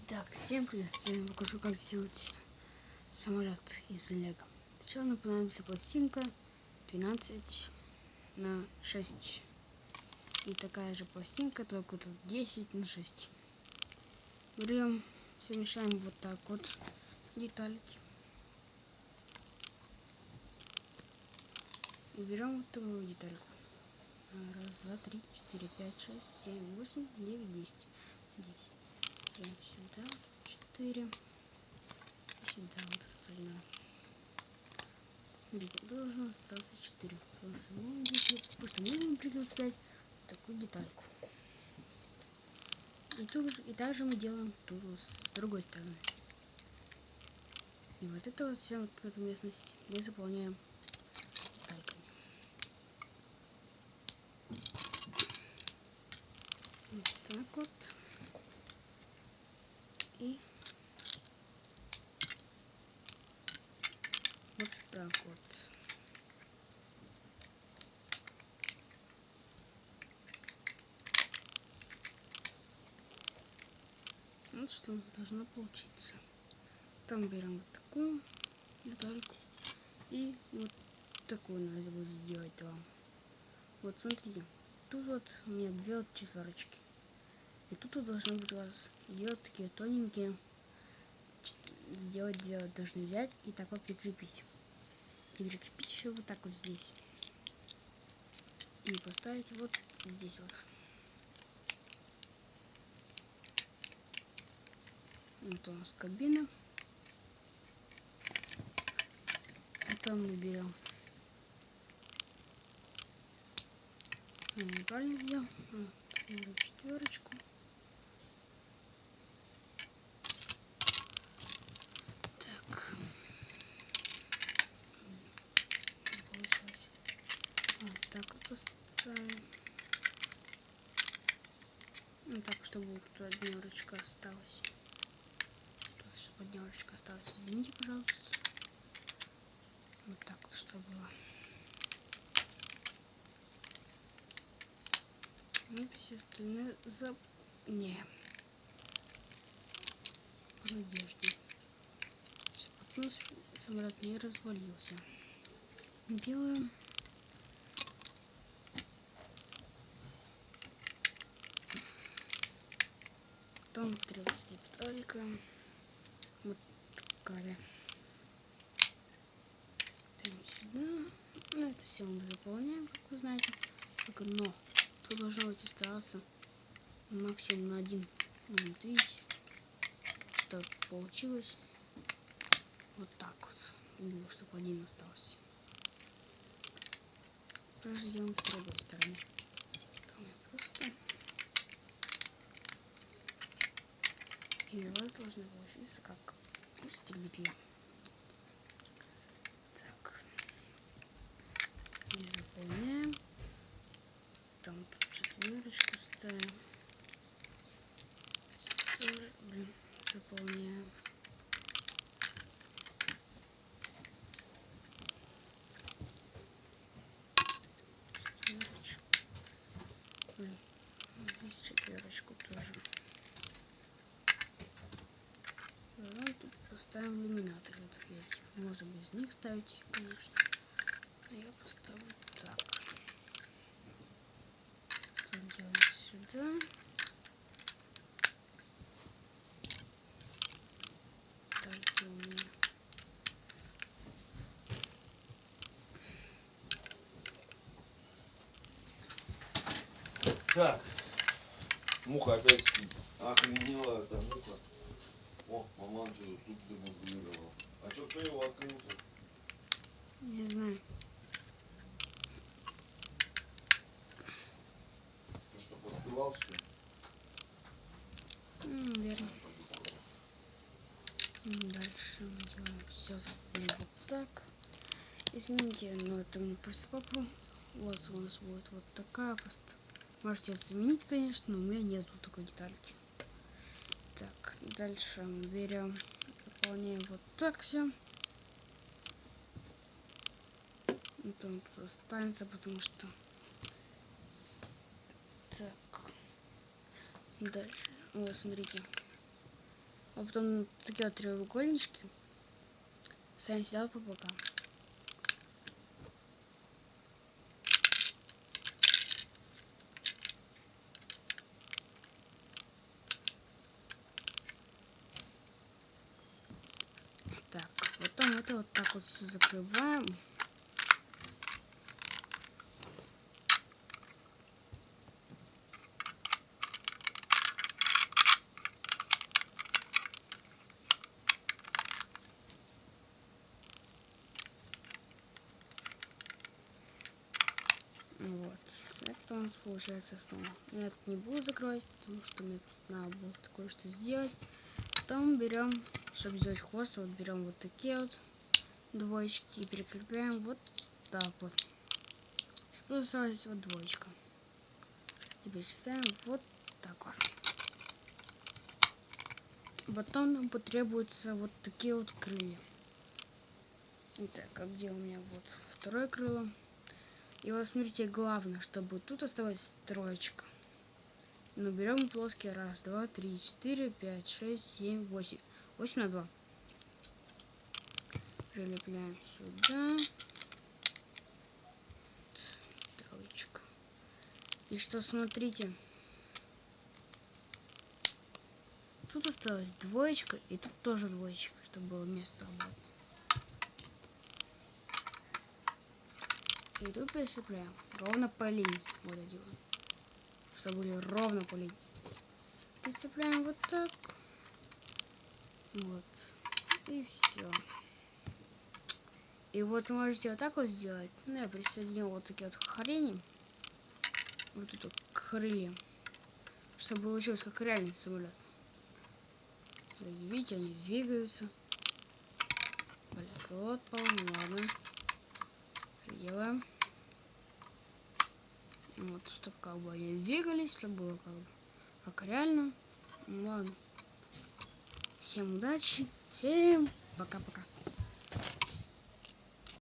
Так, всем привет! Сегодня я покажу, как сделать самолет из лего. Сначала нам понадобится пластинка 12×6 и такая же пластинка, только тут 10×6. Берем, все мешаем вот так вот детальки и берем вот такую детальку. 1, 2, 3, 4, 5, 6, 7, 8, 9, 10. Берем сюда 4. Сюда вот остальное. Смотрите, должно остаться 4. Потому что мы можем прикрепить 5 такую детальку. И также мы делаем тут с другой стороны. И вот это вот все, вот эту местность мы заполняем детальками. Вот так вот. И вот так вот. Вот что должно получиться. Там берем вот такую детальку и вот такую надо будет сделать вам. Вот смотрите, тут вот у меня 2 четверочки. И тут вот должны быть у вас 2 такие тоненькие. Сделать 2 должны взять и так вот прикрепить. И прикрепить еще вот так вот здесь. И поставить вот здесь вот. Вот у нас кабина. Потом мы берем. Я неправильно сделал. Берем четверочку. Так. Получилось. Вот так вот поставим. Ну так, чтобы тут 1 ручка осталась. Чтобы 1 ручка осталась. Извините, пожалуйста. Вот так вот, чтобы было. Ну, все остальные не. По надежде. Чтобы самолет не развалился. Делаем. Потом трется деталька. Вот такая. Ставим сюда. Ну, это все мы заполняем, как вы знаете. Только но тут должно быть оставаться максимум на 1. Вот видите, что получилось. Вот так вот. Чтобы 1 остался. Также делаем с другой стороны. Там я просто. И у вас должно получиться как у стремителя. Так. И заполняем. Там тут четверочку ставим. Тоже, заполняем. Четверочку. Здесь четверочку тоже. Потом тут поставим иллюминаторы. Вот эти. Можно без них ставить, конечно. Но я поставлю так. Потом делаем сюда. Так делаем. Так, муха опять спит. Охренела эта муха. О, маман тут демонтировала. А что ты его открыл-то? Не знаю. Ты что, поспевал, что ли? Наверное. Дальше мы делаем все вот так. Извините, но это мы просто попробуем. Вот у нас будет вот такая просто. Можете заменить, конечно, но у меня нету такой детальки. Так, дальше мы берем, заполняем вот так все. Там тут останется, потому что. Так. Дальше. Вот, смотрите. А потом такие вот треугольнички ставим сюда по бокам. Так, потом это вот так вот все закрываем. Вот, это у нас получается основа. Я это не буду закрывать, потому что мне надо будет кое-что сделать. Потом берем, чтобы сделать хвост, вот берем вот такие вот двоечки и прикрепляем вот так вот. Чтобы осталась вот двоечка. Теперь ставим вот так вот. Потом нам потребуются вот такие вот крылья. Итак, а где у меня вот второе крыло? И вот смотрите, главное, чтобы тут оставалась троечка. Ну, берем плоские. 1, 2, 3, 4, 5, 6, 7, 8. 8 на 2. Прилепляем сюда. Троечка. И что, смотрите. Тут осталась двоечка, и тут тоже двоечка, чтобы было место свободно. И тут прицепляем ровно по линии. Вот эти вот. Чтобы были ровно по линии. Прицепляем вот так. Вот. И все. И вот вы можете вот так вот сделать. Ну, я присоединил вот такие вот хрени. Вот эту крылья. Чтобы получилось как реальный самолет. Видите, они двигаются. Блин, вот, по-моему, ладно. Делаем. Вот, чтобы как бы они двигались, чтобы было как реально. Ладно. Всем удачи. Всем пока-пока.